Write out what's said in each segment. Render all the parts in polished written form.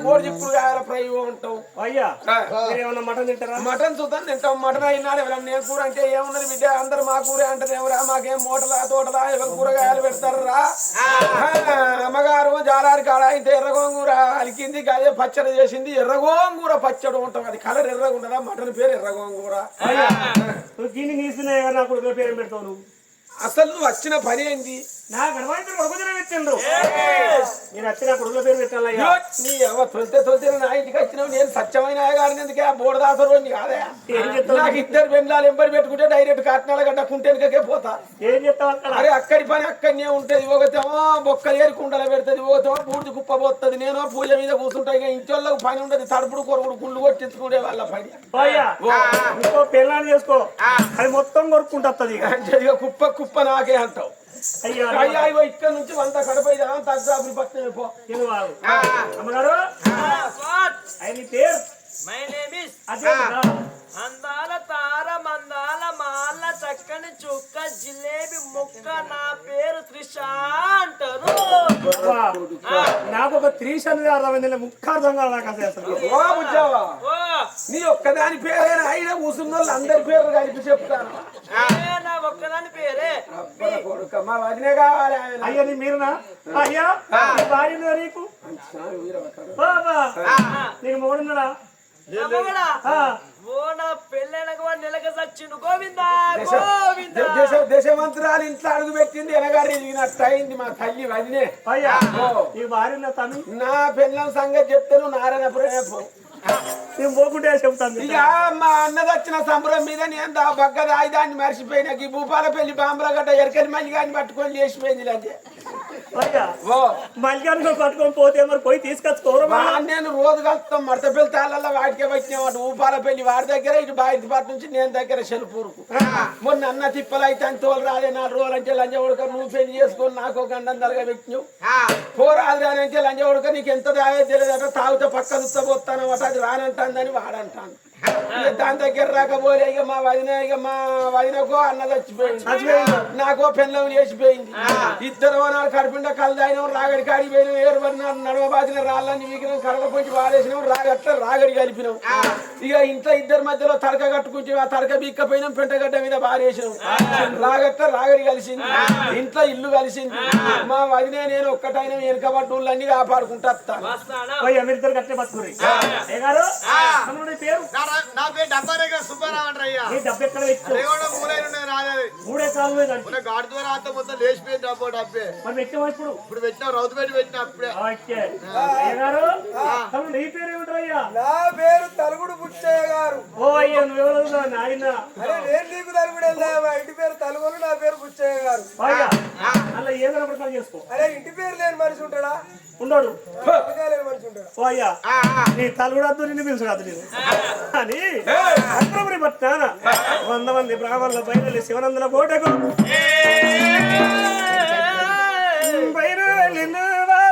కోడి చిక్కుడు కాయాల ఫ్రై ఉంటాం. అయ్యా ఏమన్నా మటన్ తింటారా? మటన్ చూద్దాం తింటాం. మటన్ అయినాడు ఎవరైనా నేను కూర అంటే ఏమున్నది బిడ్డ అందరు మా కూర అంటారు. ఎవరా మాకేం మూటలా తోటలా ఎవరు కూరగాయలు పెడతారు రా. అమ్మగారు జాలారి కాడ అయితే ఎర్రగోంగూర అలికింది అదే పచ్చడి చేసింది. ఎర్రగోంగూర పచ్చడి ఉంటాం. అది కలర్ ఎర్రగా ఉండదా? మటన్ పేరు ఎర్రగోంగూర. గిన్నె తీసుకున్నా నాకు పేరు పెడతావు నువ్వు. అసలు నువ్వు వచ్చిన పని ఏంది? నాకు అనుభవం కొడుకునే పెట్టిండు. నేను వచ్చిన కొడుకుల పేరు పెట్టాలయ్యా. నీ తొలితే నా ఇంటికి వచ్చినావు. నేను సత్యమైన గారిని ఎందుకే బోడదాసరు కాదా? నాకు ఇద్దరు బెండాలు ఎంబడి పెట్టుకుంటే డైరెక్ట్ కాకినాడ గడ్డ కుంటెనికే పోతా. ఏం చెప్తావు అక్కడ? అరే అక్కడి పని అక్కడనే ఉంటది. ఒకతేమో బొక్కలు ఏరి కుండల పెడుతుంది, ఒకతేమో పూర్తి కుప్ప పోతుంది. నేను పూజ మీద కూర్చుంటా. ఇక ఇంటి వాళ్ళకి పని ఉండదు. తడుపుడు కొరకుడు గుళ్ళు కొట్టించుకునే వాళ్ళ పని. ఇంకో పెళ్ళాన్ని చేసుకో, అది మొత్తం కొరుక్కుంటుంది. ఇక కుప్ప కుప్ప నాకే అంటావు. అయ్యా ఇక్కడ నుంచి 100 కడపై తగ్గాపురి పట్టిన పో. అమ్మగారు ఆయన పేరు అందాల తార మందాల మాల చక్కని చుక్క జిలేబి ముక్క నా పేరు త్రిష అంటారు. నాకు ఒక త్రీష అనేది అర్థమైంది. ముఖ్యార్థం కాదు నాకు అసలు. నీ ఒక్కదాని పేరైనా అయినా కూర్చున్న వాళ్ళు అందరి పేర్లు కలిపి చెప్తాను. నా ఒక్కదాని పేరే మా వదినే కావాలి. అయ్యా నీ మీరునా? అయ్యా భార్య నీకు నీకు మొగుడున్నాడా? దేశమంత్రాలు ఇంట్లో అడుగు పెట్టింది. ఎనగారు ఎదిగినట్టు అయింది మా తల్లి వదినే. నా పిల్లల సంగతి చెప్తే నువ్వు నారాయణ ప్రేమ నేను పోకుంటే చెప్తాను. ఇక మా అన్నది వచ్చిన సంబరం మీద నేను బగ్గ దాన్ని మర్చిపోయినా. ఈ భూపాల పెళ్లి బాంబుల గడ్డ ఎరకని మల్లిగాని పట్టుకొని లేచిపోయింది. అంటే మల్లిగాని పట్టుకొని పోతే మరి పోయి తీసుకొచ్చుకోరా? నేను రోజు కలుస్తాం. మడతపల్లి తాళ్ళల్లో వాటికే వచ్చినామాట. ఊపాల పెళ్లి వాడి దగ్గర, ఇటు బాయిపాటి నుంచి నేను దగ్గర చెలుపూరుకు. మొన్న అన్న తిప్పలు అయితే అని తోలు రాలే 4 రోజులు అంటే లంజ ఉడక నువ్వు పెళ్లి చేసుకొని నాకు గండం తరగా పెట్టినావు. పోరాదు రాని అంటే లంజ ఉడక నీకు ఎంత దాగే తెలియదట. తాగితే పక్క చూస్తానమాట. అది రానంటాందని వాడంటాను. దాని దగ్గర రాకపోలే. ఇక మా వదినకో అన్న చచ్చిపోయింది, నాకో పెళ్ళం లేచిపోయింది. ఇద్దరు నాడు కడుపుండ కలదాయినాం. రాగడి కాడికి పోయినాం. ఏరుబడినాడు నడవ బాసిన రాళ్ళని వీకినాం. కడల కొంచెం వాడేసినాం. రాగడి కలిపినాం. ఇక ఇంట్లో ఇద్దరి మధ్యలో తడక కట్టుకుంటే ఆ తడక బిక్కపోయినాం. పెంటగడ్డ మీద బారేసినాం. రాగడి కలిసింది. ఇంట్లో ఇల్లు కలిసింది. మా వదినే నేను ఒక్కటైనా వెనకబడ్డ ఊళ్ళన్నీ కాపాడుకుంటా పేరు. నా పేరు డబ్బారేగ సుబ్బారావు అంటారయ్యా. గాడి ద్వారా అంతా మొత్తం లేచిపోయింది. డబ్బే ఇప్పుడు పెట్టినా రౌతు పెట్టి పెట్టినా అప్పుడే. నా పేరు తలుగుడు బుచ్చయ్య గారు. ఓ అయ్యా నువ్వు నాయన. అరే నేను నీకు తలుగుడు వెళ్దా? ఇంటి పేరు తలుగులు, నా పేరు బుచ్చయ్య గారు. అలా ఏదైనా ప్రకారం చేసుకో. అరే ఇంటి పేరు లేని మనిషి ఉంటాడా? ఉండడు. మనిషి ఉంటాడు. ఓ అయ్యా నీ తలుగుడద్దు, నిన్ను పిలుచుడు నేను అని అక్రమని పట్టాన 100 మంది బ్రాహ్మణుల పైన శివనందుల కోటకు పైన వెళ్ళిన వాళ్ళు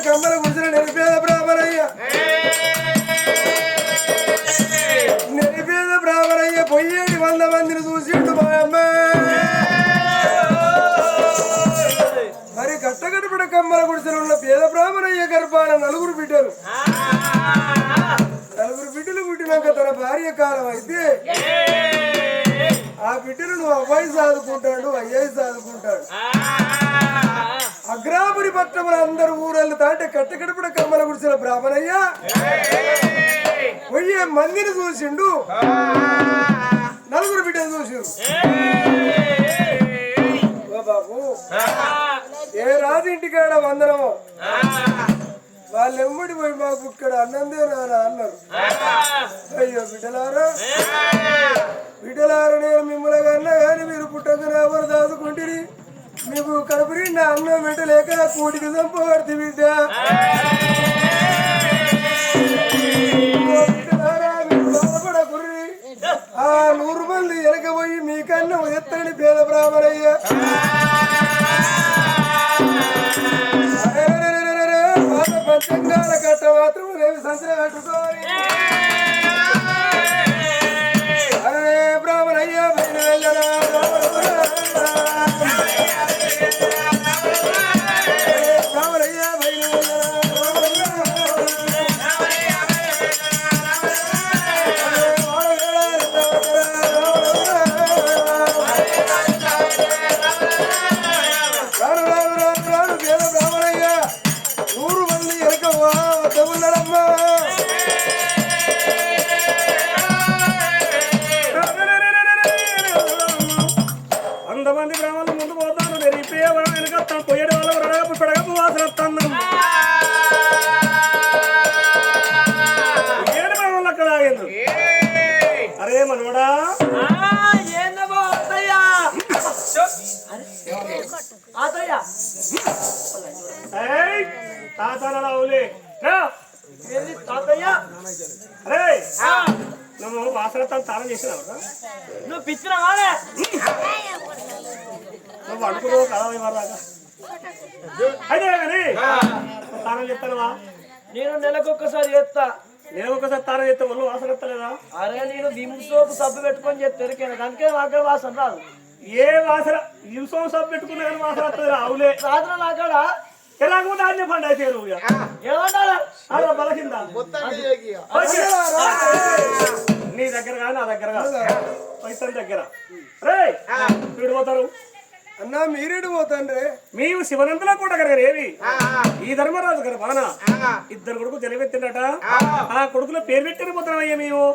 కమ్మల గుడిసిన నిరుపేద బ్రాహ్మణయ్య. నిరుపేద బ్రాహ్మణయ్య పొయ్యేటి 100 మందిని చూసిండు మా అమ్మ. మరి కట్టగడపడ కమ్మల గుడిసెలు ఉన్న పేద బ్రాహ్మణయ్య గర్భాన 4 బిడ్డలు. 4 బిడ్డలు పుట్టినాక తన భార్య కాలం అయితే ఆ బిడ్డలు నువ్వు అబ్బాయి సాదుకుంటాడు, అయ్యాయి సాదుకుంటాడు. అగ్రాపురి పట్టణంలో అందరు ఊరెళ్ళు తాంటే కట్టకడపడ కమ్మల గుడిసిన బ్రాహ్మణయ్య 1000 మందిని చూసిండు, 4 బిడ్డలు చూసిండు. ఓ బాబు, ఏ రాజు ఇంటికాడ వందనమో వాళ్ళు ఎమ్మడి పోయి మాకు ఇక్కడ అన్నందే రారా అన్నారు. అయ్యో బిడ్డలారా నేను మిమ్మల్ని కన్నా కానీ మీరు పుట్టకనే ఎవరు దాదుకుంటుని మీకు కడుపు నిండా అన్నం పెట్టలేక కూటికి చంపబడితే బిడ్డ. బిడ్డలారా మీరు బాధపడకుర్రి, ఆ 100 మంది వెనకపోయి మీకన్నా ఎత్తని పేద బ్రాహ్మణయ్య పంచంగాల కట్ట మాత్రం రేపు సంచన పెట్టుకోవాలి. అరే బ్రాహ్మణయ్య బయలు వెళ్ళరా, బ్రాహ్మణయ్య బయలు వెళ్ళరా. బ్రాహ్మణయ్య 100 మంది ఎరకమ్మా వద్దమున్నారమ్మా. అంతమంది బ్రాహ్మణులు ముందు పోతాను వెనక పోయేడు వాళ్ళ రడగపు పెడగపు వాసన వస్తాను. ఏడు బ్రాహ్మణులు అక్కడ ఆగింది. అరే మనోడా ఏందమ్మా అత్తయ్య అత్తయ్య తాతలవులే ఏంది తాతయ్య? అరే నువ్వు వాసన తానం చేసినావు, నువ్వు పిచ్చిన వాడే నువ్వు అనుకున్నావు కదా ఇవ్వరాగా అయితే కానీ తానం చెప్తానువా? నేను నెలకొక్కసారి చేస్తా. నేను ఒకసారి తానం చేస్తే ఒళ్ళు వాసన ఎత్తలేదా? అరే నేను విమ్ సోపు సబ్బు పెట్టుకొని చేస్తే అందుకే నాకే వాసన రాదు. ఏ వాసన ఇంసం సబ్బు పెట్టుకున్నా కానీ వాసన వస్తుంది ఆవులే. రాత్రి నాకాడ ఎలాగో ధాన్య పండు అయితే ఏమంటారా బలకిందా నీ దగ్గర కానీ నా దగ్గర పైసల దగ్గర రే విడిపోతారు అన్నా మీరేడు పోతాండ్రే. మేము శివనందులో కూడా గారు ఏమి ఈ ధర్మరాజు గారు బానా 2 కొడుకు తెలివెత్తిండట. ఆ కొడుకులో పేరు పెట్టి పోతున్నామయ్యా మేము.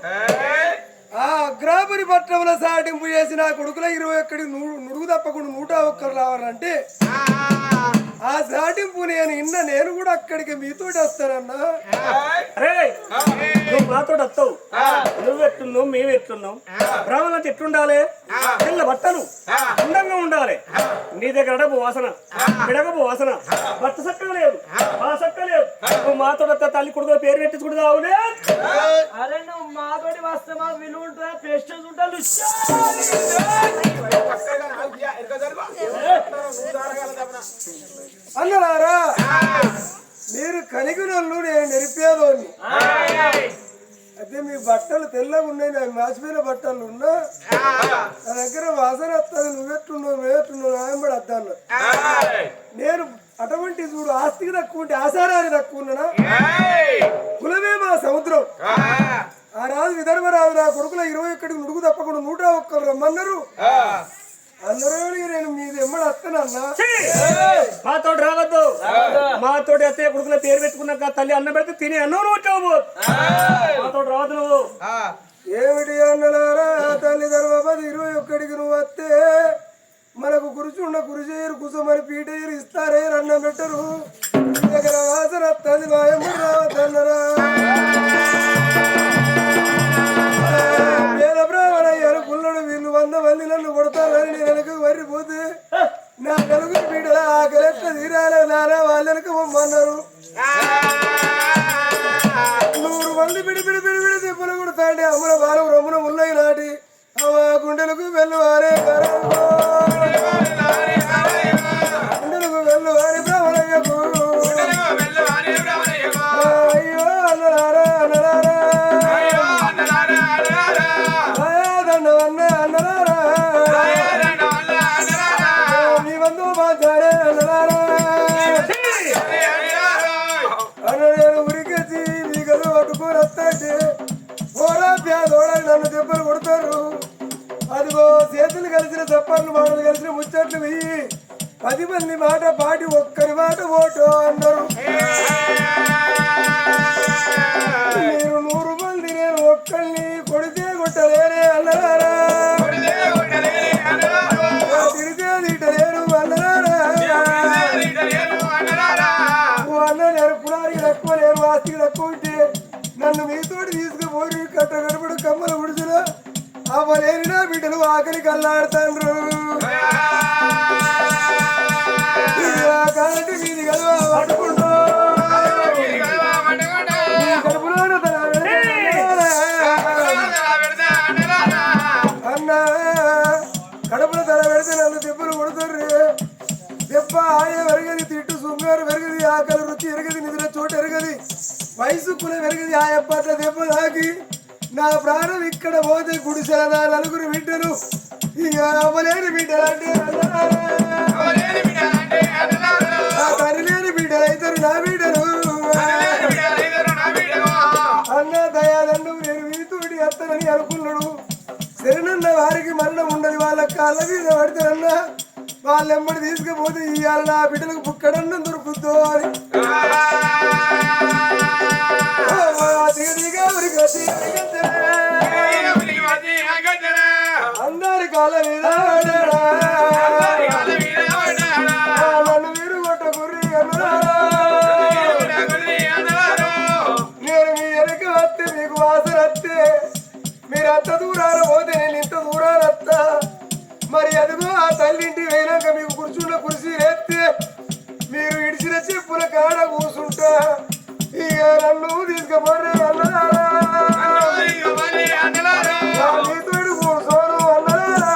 ఆ అగ్రాపురి పట్టణంలో సాటింపు చేసిన కొడుకుల 21 నుడుగు తప్పకుండా 101 రావాలంటే ఆ సాటింపు నేను కూడా అక్కడికి మీతో వస్తానన్నా. అరే నువ్వు మాతో వస్తావు, నువ్వెట్టున్నావు మేమెట్టున్నావు. బ్రాహ్మణ ఎట్లుండాలి? పిల్ల బట్టలు అందంగా ఉండాలి. నీ దగ్గర అడపు వాసన పిడగపు వాసన బట్ట చక్కగా లేదు, ఆ చక్క లేదు. నువ్వు మాతో వస్తా తల్లి కొడుకు పేరు పెట్టించుకుంటావులే. అరే నువ్వు మాతోటి వస్తే మాకు విలువ ఉంటుందా? ప్రెస్టేజ్ ఉంటాను. అన్నలారా మీరు కనిగినోళ్ళు నేను నెరిపేదోని. అయితే మీ బట్టలు తెల్లగా ఉన్నాయి, నాకు మాసిపోయిన బట్టలు ఉన్నా నా దగ్గర వాసన వస్తుంది. నువ్వెట్టున్నావు నాయంబడి వద్దాను. నేను అటువంటి చూడు ఆస్తికి తక్కువ ఉంటే ఆసారాన్ని తక్కువ ఉన్నానా? కులమే మా సముద్రం. ఆ రాజు విదర్భరాజు నా కొడుకుల 21 నుడుగు తప్పకుండా 101 రమ్మన్నారు. అందరూ నేను మీది ఎమ్మడి వస్తానన్నా. మాతోటి రావద్దు, మాతోటి అత్తయ్య కొడుకుల పేరు పెట్టుకున్నాక తల్లి అన్నం పెడితే తిని అన్నం నువ్వు మాతోటి రావద్దు. నువ్వు ఏమిటి అన్నలారా తల్లి ధర్మపతి 21కి నువ్వు వస్తే మనకు కురిచేయరు కుసమని పీటయ్యరు ఇస్తారే అన్నం పెట్టరు. దగ్గర వాసన వస్తుంది మా ఎమ్మడి రావద్దన్నరా. పేద బ్రాహ్మణయ్యారు పుల్లడు వీళ్ళు 100 మంది నన్ను కొడతారని నేను వెనక వర్రిపోతే నా నలుగురు పీటల ఆకలెట్ట తీరాలే నారా వాళ్ళెనక పొమ్మన్నారు. 100 మంది పిడి తిప్పులు కొడతాండి అమ్మల వారం రొమ్మున ముల్లయి నాటి అమ్మ గుండెలకు వెళ్ళువారే గుండెలకు వెళ్ళువారి బ్రాహ్మణయ్యకు. అయ్యో అన్నలారా అన్నలారా మీ వందు మాట్లాడే అన్నలారా అన్న నేను ఉరికొచ్చి మీ గదు పట్టుకొని వస్తాంటే పోరా పేదోడని నన్ను దెబ్బలు కొడతారు. అదిగో చేతులు కలిసిన చప్పట్లు మాటలు కలిసిన ముచ్చట్లు వెయ్యి 10 మంది మాట పాటి ఒక్కరి మాట ఓటు అన్నారు. మీరు 100 మంది నేను ఒక్కరిని కొడితే కొట్టలేనే అన్నారా, తిడితే తిట్టలేరు అన్నారా. అన్న నేను పురానికి తక్కువ లేరు, ఆస్తికి తక్కువ ఉంటే నన్ను మీతోటి తీసుకుపోయి కట్ట గడపడు కమ్మల గుడిసెలో అవ్వలేని నా బిడ్డలు ఆఖరికి అల్లాడుతాండ్రు. కాబట్టి మీది కదా పట్టుకుంటూ అన్న కడుపులో తల పెడితే నన్ను దెబ్బలు కొడుతారు. దెబ్బ ఆయ వెరగది, తిట్టు శృంగారు వెరగది, ఆకలి రుచి ఎరగది, నిద్ర చోటు ఎరగది, వయసు కుల వెరగది. ఆయప్పట్ల దెబ్బ తాకి నా ప్రాణం ఇక్కడ పోతే గుడిసెల నా 4 బిడ్డలు ఇక అవ్వలేని బిడ్డలంటే తల్లి లేని బిడ్డలు అవుతారు నా బిడ్డలు. అన్న దయాదండు నేను మీతోటి వస్తానని అనుకున్నాడు. శరణన్న వారికి మరణం ఉండదు, వాళ్ళ కాళ్ళ మీద పడతారన్నా వాళ్ళెమ్మడి తీసుకుపోతే ఇవాళ నా బిడ్డలకు బుక్కడన్నం దొరుకుతుందో అని అందరి కాళ్ళ మీద నన్ను మీరు కొట్ట గుర్రి నేను మీ వెనక వస్తే మీకు వాసన వస్తే మీరు అంత దూరాన పోతే నేను ఇంత దూరాన వస్తా. మరి అదిగో ఆ తల్లింటి పోయినాక మీకు కూర్చున్న కుర్చీ ఎత్తే మీరు ఇడిచిన చెప్పుల కాడ కూర్చుంటా. ఇక నన్ను తీసుకుపోరే అన్నారా, మీతోటి కూర్చోను అన్నారా,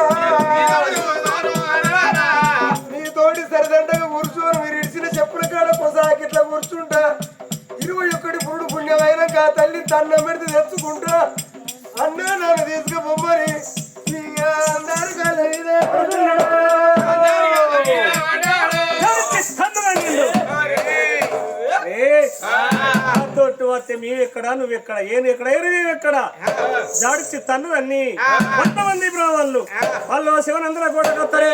మీతోటి సరిదండగా కూర్చోను. మీరు ఇడిచిన చెప్పుల కాడ కొసాకిట్లా కూర్చుంటా. 21 పురుడు పుణ్యమైనాక ఆ తల్లి తన్నం పెడితే తెచ్చుకుంటా. అన్నా నన్ను తీసుకుపోమని అందరు కలిదే తోటి వస్తే మేమెక్కడ నువ్వెక్కడ ఏనెక్కడ ఏనువెక్కడ జాడిచ్చి తన్ను అన్ని 100 మంది బ్రాహ్మణులు వాళ్ళు శివనందర కోటకొత్తారే.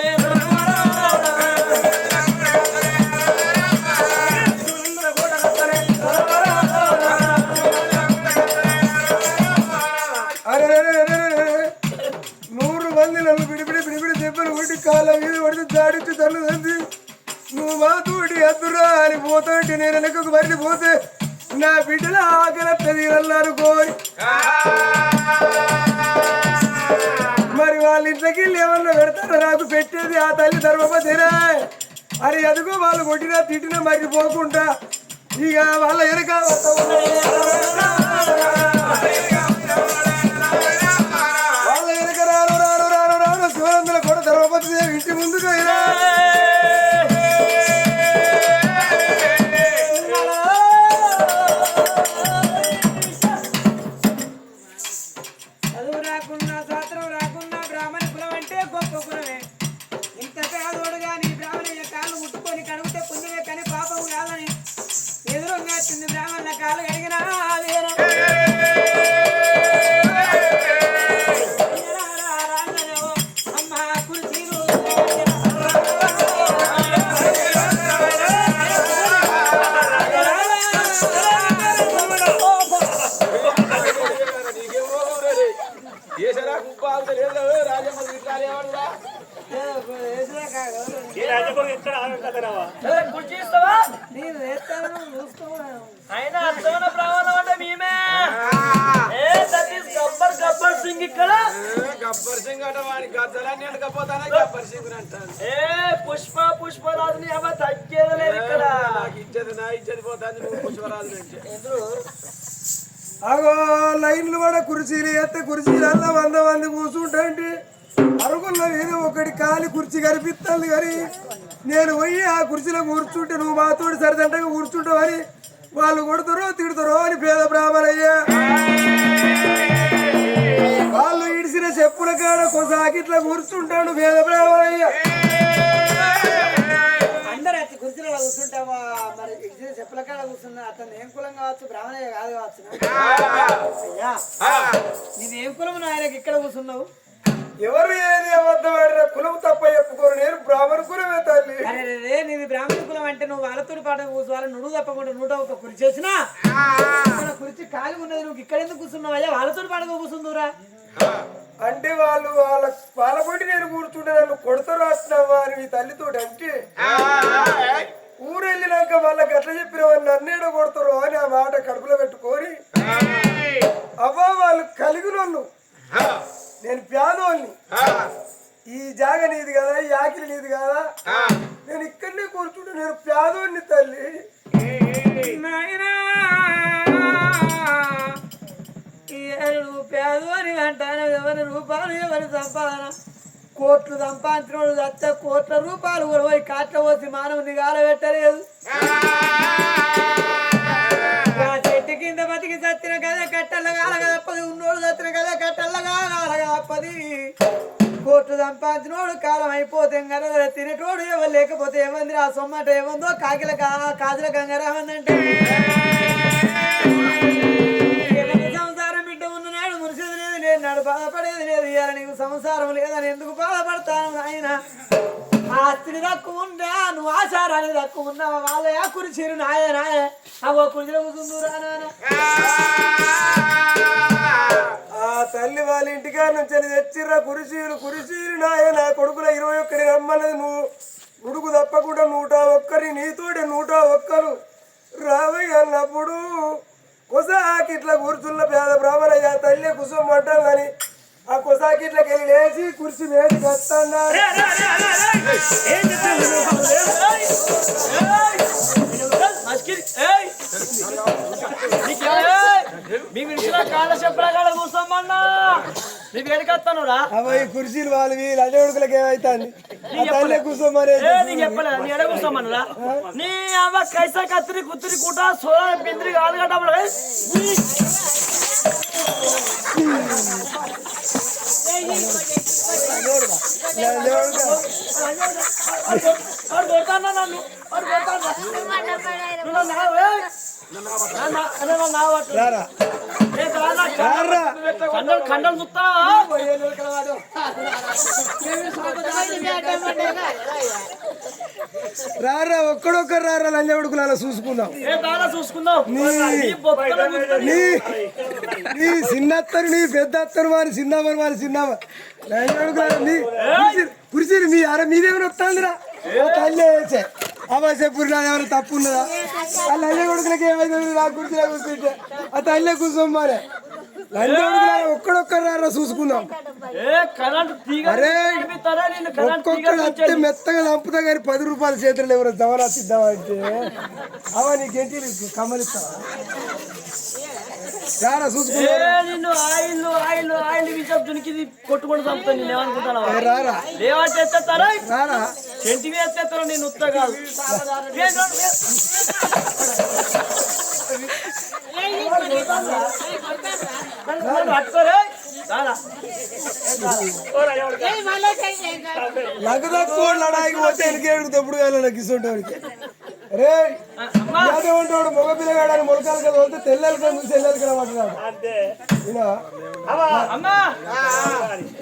అరే 100 మంది నన్ను పిడిపిడి దెబ్బలు కొట్టి కాళ్ళ మీద పడితే జాడిచ్చి తన్ను తంది. నువ్వు మాతోటి ఎద్దురా అని పోతాంటే నేను వెనకకు మరిపోతే నా బిడ్డల ఆకలి తీరన్నారు కోరి. మరి వాళ్ళ ఇంట్లోకి ఏమన్నా పెడతారా నాకు పెట్టేది ఆ తల్లి ధర్మపతిరా. అరే అదుగో వాళ్ళు కొట్టినా తిట్టినా మర్చిపోకుండా ఇక వాళ్ళ వెనక వాళ్ళ వెనక రాను రాను రాను రాను శివనందుల కూడా ధర్మపతి దేవి ఇంటి ముందుగా అయినా అర్థమైన ప్రమాణం అంటే మేమే. గబ్బర్ సింగ్ ఇక్కడ గబ్బర్ సింగ్ అంటే వాడి గద్దలన్నీ ఎండకపోతానే గబ్బర్ సింగ్ అంటారు. పుష్పరాజుని ఏమో తగ్గేది లేదు ఇక్కడ. నాకు ఇచ్చేది నా ఇచ్చేది పోతుంది, నువ్వు పుష్పరాజు నుంచి అగో లైన్లు కూడా కుర్చీలు ఎత్తే కుర్చీలల్లా 100 మంది కూర్చుంటే అరుగుల మీద ఒకటి కాలి కుర్చీ కనిపిస్తుంది. కానీ నేను పోయి ఆ కుర్చీలో కూర్చుంటే నువ్వు మాతోటి సరిదంటగా కూర్చుంటావు అని వాళ్ళు కొడతారో తిడతారో అని పేద బ్రాహ్మణయ్యా. వాళ్ళు ఇడిసిన చెప్పుల కాడ కొసాకిట్లా కూర్చుంటాడు పేద బ్రాహ్మణయ్యా. అందరూ వచ్చి కుర్చీలో కూర్చుంటావా? మరి చెప్పుల కాడ కూర్చున్నా అతను ఏం కులం కావచ్చు, బ్రాహ్మణయ్య కాదు కావచ్చు. అయ్యా, నేను ఏం కులం ఆయనకి ఇక్కడ కూర్చున్నావు? ఎవరు ఏది అబద్ధం ఆడిన కులం తప్ప చెప్పుకోరు. నేను బ్రాహ్మణ కులమే తల్లి. అరే నీది బ్రాహ్మణ కులం అంటే నువ్వు వాళ్ళతో పాటు కూర్చోవాలి. నువ్వు తప్పకుండా 101 కురి చేసినా కుర్చీ ఖాళీ ఉన్నది. నువ్వు ఇక్కడ ఎందుకు కూర్చున్నావు అయ్యా? వాళ్ళతో పాటు కూర్చుందురా అంటే వాళ్ళు వాళ్ళ పాలబడి నేను కూర్చుంటే నన్ను కొడతారు అంటున్నావా అని మీ తల్లితో అంటే ఊరు వెళ్ళినాక వాళ్ళకి ఎట్లా చెప్పినావని నన్నేడ కొడతారు అని ఆ మాట కడుపులో పెట్టుకొని అవ్వ వాళ్ళు కలిగినోళ్ళు నేను పేదోళ్ళని. ఈ జాగ నీది కదా, ఈ ఆకిలి నీది కదా, నేను ఇక్కడనే కూర్చుంటే నేను పేదోడిని తల్లి. నువ్వు పేదవారి అంటాను. ఎవరి రూపాయలు ఎవరి సంపాదన కోట్లు సంపాదించిన చచ్చ కోట్ల రూపాయలు కూడా పోయి కాట్ల పోసి మానవుని గాలబెట్టలేదు. చెట్టు కింద బతికి చచ్చిన కదా కట్టెల్లగా తప్పది. ఉన్నోడు చచ్చిన కదా కట్టెల్లగా తప్పది. కోట్లు సంపాదించినోడు కాలం అయిపోతే కదా తినేటోడు ఎవరు లేకపోతే ఏమంది ఆ సొమ్మట ఏమందో కాకిల కాజుల గంగరామందంటే నాడు బాధపడేది లేదు. ఇవాళ నీకు సంసారం లేదని ఎందుకు బాధపడతాను నాయన? ఆస్తిని తక్కువ ఉందా, నువ్వు ఆచారానికి తక్కువ ఉన్నావా? వాళ్ళ కురిచిరు నాయన అవో కురిచిలో కూర్చుందురా నాన్న. ఆ తల్లి వాళ్ళ ఇంటికా నుంచి తెచ్చిర్రా కురిసీలు నాయన. కొడుకుల 21 రమ్మన్నది. నువ్వు ఉడుకు తప్పకుండా 101 నీతోటి 101 రావయ్య అన్నప్పుడు కొసాకి ఇట్లా కూర్చున్న పేద బ్రాహ్మణయ్య తల్లి కుసమ్మంటాం కానీ ఆ కొసాకి ఇట్లకి వెళ్ళి లేచి కుర్చీ వేసి వస్తాన్నారు. మీ విడిచిన కాళ్ళ చెప్పల కాడ కూర్చోమన్నా నీ వేడికొస్తాను రా. ఈ కుర్చీలు వాళ్ళు వీళ్ళు అదే ఉడుకులకి ఏమైతుంది? తల్లి కూర్చోమని నీకు చెప్పలేదు. నీ ఎడ కూర్చోమన్నా నీ అవ్వ కైసా కత్తిరి కుత్తిరి కూట సోదా పిందిరి కాలుగడ్డ కొడతానా నన్ను ఖండలు చూస్తా రారా ఒక్కడొక్కరు రారా లంజ ఉడుకులు అలా చూసుకుందాం. చూసుకుందాం. నీ చిన్నత్తరు నీ పెద్ద అత్తరు వారి చిన్నమ్మని వారి చిన్నమ్మ లంజ ఉడుకులు కురిసిరు మీ అర మీదేమైనా వస్తుందిరా తల్లి వేసే అవ్వ చెప్పురు నాదేమైనా తప్పు ఉన్నదా? ఆ లంజ కొడుకులకి ఏమైతుంది? నా కుర్చీలో కూర్చుంటే ఆ తల్లి కూర్చోమ్మానే లంజ కొడుకులు ఒక్కడొక్కరు రారా చూసుకుందాం. అరే ఒక్కొక్కడు అత్తే మెత్తగా చంపుతా కానీ 10 రూపాయల చేతులు ఎవరో జవరా తిద్దామంటే అవా నీకేంటి కమ్మలిస్తావా? రారా చూసుకుంటా. నిన్ను ఆయిల్ విషపునికి కొట్టుకొని చంపుతాను. నేను ఏమనుకుంటాను రారా లేవంటేస్తారా రారా చెంటి వేస్తేస్తాను. నేను ఉత్త కాదు. పట్టుకోరే నాకు తక్కువ లడాయికి పోతే ఎనికేడు ఎప్పుడు వెళ్ళాలి కిసోటోడికి. రే ఉంటాడు మగ పిల్లగాడని మొలకాలు కదా వస్తే తెల్లలు కదా చూసి తెల్లలు కదా పట్టున్నాడు. అమ్మా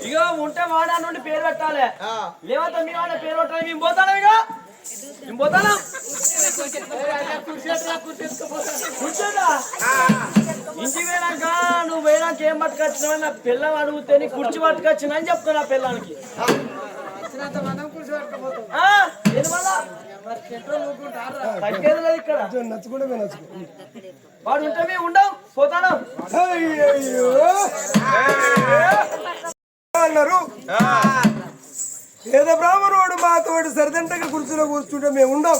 ఇగో ఉంటే వాడా నుండి పేరు పెట్టాలి. లేకపోతే మీ వాడ పేరు పెట్టాలి. మేము పోతాను ఇక మేము పోతాను. కూర్చోదా ఇంటికి పోయినాక నువ్వు పోయినాక ఏం పట్టుకొచ్చినావు? నా పిల్లం అడిగితే నీ కుర్చీ పట్టుకొచ్చినా అని చెప్తాను. నా పిల్లానికి ఇక్కడ నచ్చుకుంటే వాడు ఉంటే మేము ఉండం పోతాను అన్నారు. పేద బ్రాహ్మణుడు మాతోటి సరిదంటగా కుర్చీలో కూర్చుంటే మేము ఉండం.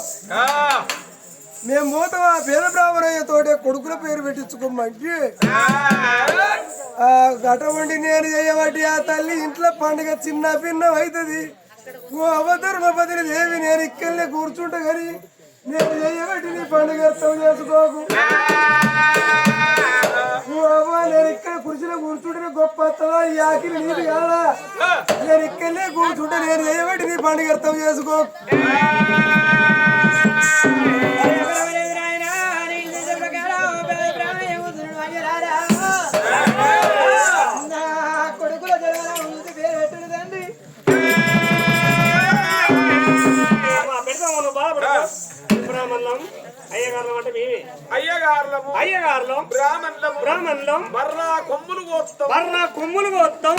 మేము పోతాం ఆ పేద బ్రాహ్మణయ్య తోటే కొడుకుల పేరు పెట్టించుకోమంటే అటువంటి నేను చేయబట్టి ఆ తల్లి ఇంట్లో పండుగ చిన్న భిన్నం అవుతుంది. ఓ అవధర్మపతిని దేవి నేను ఇక్కడనే కూర్చుంటా కానీ నేను చేయబట్టి నీ పండుగ అర్థం చేసుకోకు. నేను ఇక్కడ కుర్చీలో కూర్చుంటే గొప్ప వస్తుందా? ఈ ఆకిలి నీది కాదా? నేను ఇక్కడనే కూర్చుంటే నేను చేయబట్టి నీ పండుగ అర్థం చేసుకో. కొడుకుల అయ్యగారులము అయ్యగారులం బ్రాహ్మణులము బ్రాహ్మణులం బర్రా కొమ్ములు కోస్తాం బర్ర కొమ్ములు కోస్తాం